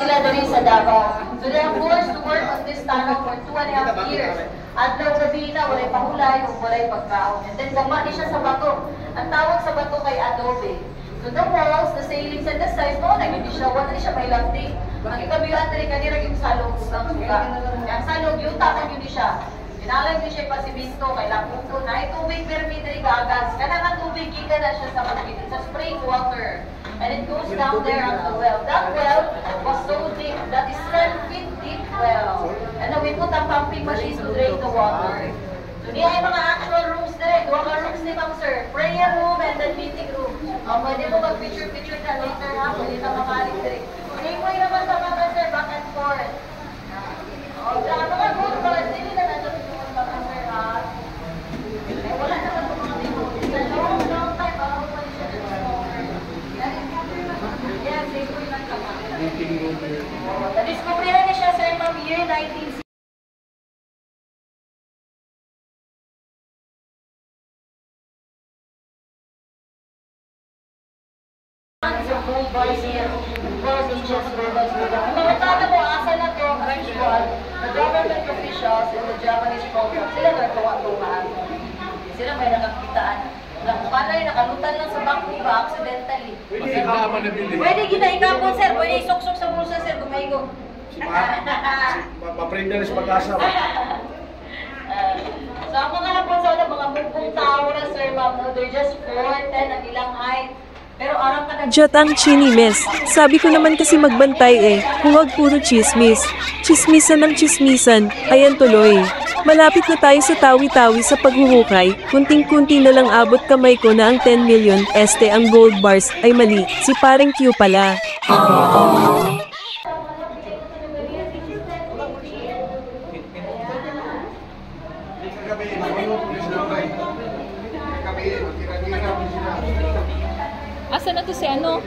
Sila dali sa Davao. So they are forced to work on this tunnel for 2.5 years. At daw gabi na, walay pahulay o walay pagkaon. And then gama ni siya sa bato. Ang tawag sa bato kay adobe. So the walls, the ceilings, and the sides, no, hindi siya, wala siya may lanting. Ang ikabihan na rin kanira yung salog ng suka. Ang salog, yung takon yun siya. Pinalag din siya pa si Binto, kay Laputo na tubig permit na igagas. Kaya nga tubig, kita na siya sa mga it's a spring water. And it goes down there on the well. That well was so deep, that is 10 feet deep well. And then we put a pumping machine to drain the water. So niya ay mga actual rooms na rin. Duwa ka rooms ni Ma'am Sir. Prayer room and then meeting room. Pwede mo mag-picture-picture na later ha. Pwede na makalit rin. Pwede naman sa mga Sir, back and forth. Saka mga good, but hindi na natin yung mga Sir ha. Wala naman po mga dito. It's a long time bago pa siya discover. Yes, dito yung nagkama. Na-discover na siya Sir Ma'am year 1960. Gold bars here, gold inches, gold bars, gold bars. Mga tala mo, asa na to, as usual, the government officials in the Japanese program, sila nagtuwa-tuwaan. Sila may nakakitaan. Panay, nakalutan lang sa bangko ba, accidentally. Pwede ginaikapon, sir. Pwede isok-sok sa bulsa, sir, gumaygo. Maprinda na sa pag-asa. So, ang mga hapon sa mga bukong tao na, sir, ma'am, they're just 4'10" ang ilang height. Jot ang chinimes. Sabi ko naman kasi magbantay huwag puro chismis. Chismisan ng chismisan, ayan tuloy. Malapit na tayo sa tawi-tawi sa paghuhukay, kunting-kunti na lang abot kamay ko na ang 10 million, ang gold bars, ay mali, si pareng Q pala. Asa na to si ano?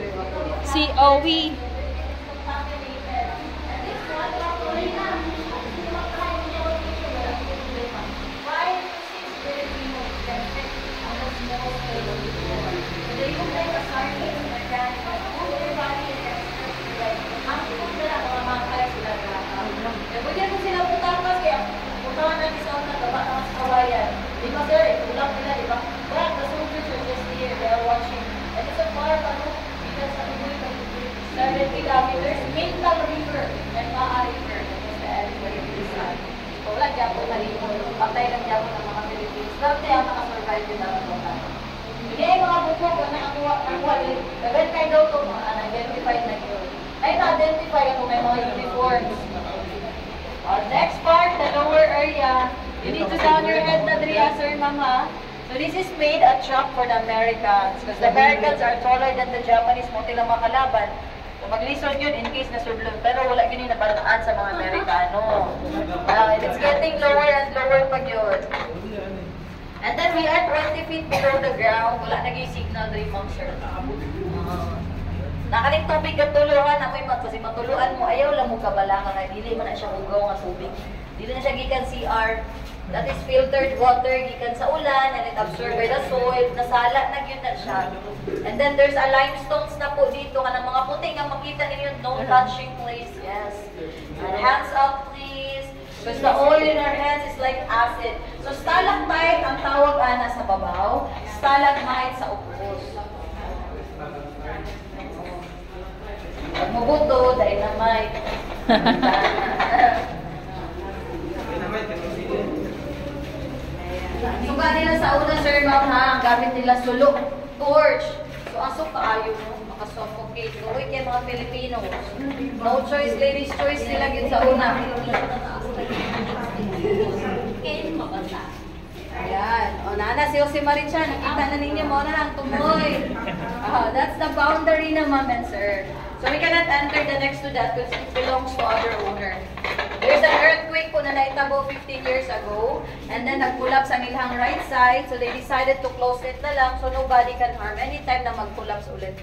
Si Owie. Patay lang dyan ng mga Philippines. Dati ang nakasurvive din ang mga. Hindi ay mga bukog na nakuha. Dagat kayo daw ito, na-identify na yun. Ay na-identify ako may mga uniforms. Next part, the lower area. You need to down your head na Dria, sir, mama. So this is made a trap for the Americans. Because the Americans are taller than the Japanese. Munti lang makalaban. So maglisod yun in case na sublon. Pero wala yun yung nabalaan sa mga Amerikano. It's getting lower and lower pag yun. And then we are 20 feet below the ground. Wala naging signal rin, ma'am, sir. Nakaling tubig at tuluhan. Amoy kasi matuluan mo. Ayaw lang mo kabalangan. Dili mo na siya hugaw nga tubig. Dili na siya gikan CR. That is filtered water gikan sa ulan and it absorbed by the soil. Nasala na yun na siya. And then there's a limestones na po dito ka ng mga puti nga makita ninyo. No touching please. Yes. And hands up please. Because the oil in our hands is like acid. So stalactite ang tawag ana sa babaw. Stalagmite sa upos. Pag mabuto, dynamite. Suka nila sa una, sir, ma'am, ha? Ang gamit nila sulok, torch. So, asok kaayo mo, makasuffocate. Uy, kaya mga Filipinos. No choice, ladies' choice nila yun sa una. Ayan. O, nana, si Jose Maricha, nakita na ninyo mo na lang, tumoy. That's the boundary na, ma'am and sir. So, we cannot enter the next to that because it belongs to other owner. There's an earthquake po na naitabo 15 years ago. And then nag-collapse ang ilang right side. So they decided to close it na lang so nobody can harm anytime na mag-collapse ulit.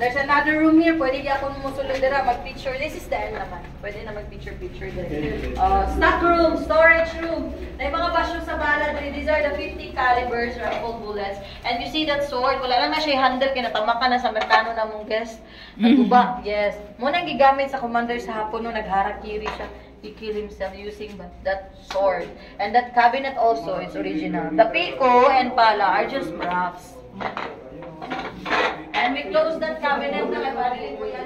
There's another room here. Pwede di ako musulod dira mag-picture. This is the end naman. Pwede na mag-picture dira. Stock room, storage room. Na mga basyo sa bala diri. These are the 50 calibers rifle bullets. And you see that sword, wala lang na siya handle kinatama ka na sa merkano na mong guest. Naguba. Yes. Muna gigamit sa commander sa hapon no nagharakiri siya. He killed himself using that sword. And that cabinet also is original. The pico and pala are just props. And we close that cabinet na may barili ko yan.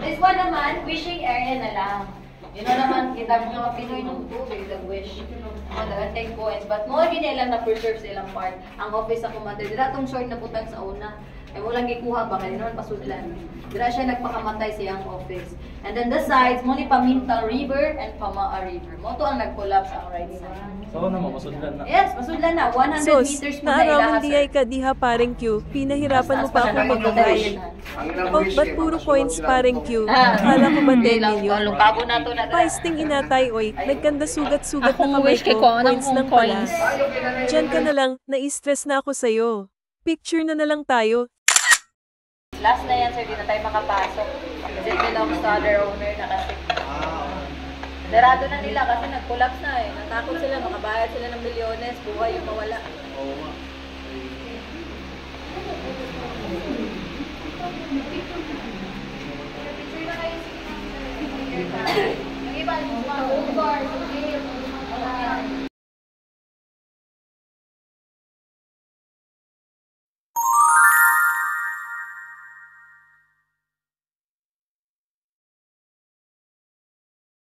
This one naman, wishing area na lang. You know naman, kita mo mga Pinoy ng tubig, nag-wish. Nag-take points. But mo, hindi lang na-preserve sa ilang part. Ang office sa commander, dira itong short na butang sa una. Ay mo lang gikuha ba kayo noon, pasudlan. Dira siya nagpakamatay sa iyang office. And then the sides, mo ni Paminta River and Pamaa River. Mo to ang nag-collapse ang right side. So naman, masudlan na. Yes, masudlan na. 100 Sos, meters mo na naarawan ilaha, di sir. ay ka diha pareng Q, pinahirapan mo pa ako mag-wish. Oh, ba't puro points pareng Q? Akala ko ba 10 million? Lungkabo na to na. Paisting inatay, oy. Nagkanda sugat-sugat Akong na kamay wish kay ko. ko, anong Points lang pala. coins? Diyan ka na lang, na-stress na ako sa'yo. Picture na lang tayo. Last na yan, sir. Di na tayo makapasok. Kasi it belongs to other owner na kasi. Darado na nila kasi nag-collapse na eh. Natakot sila, makabayad sila ng milyones, buhay yung mawala. Oo nga.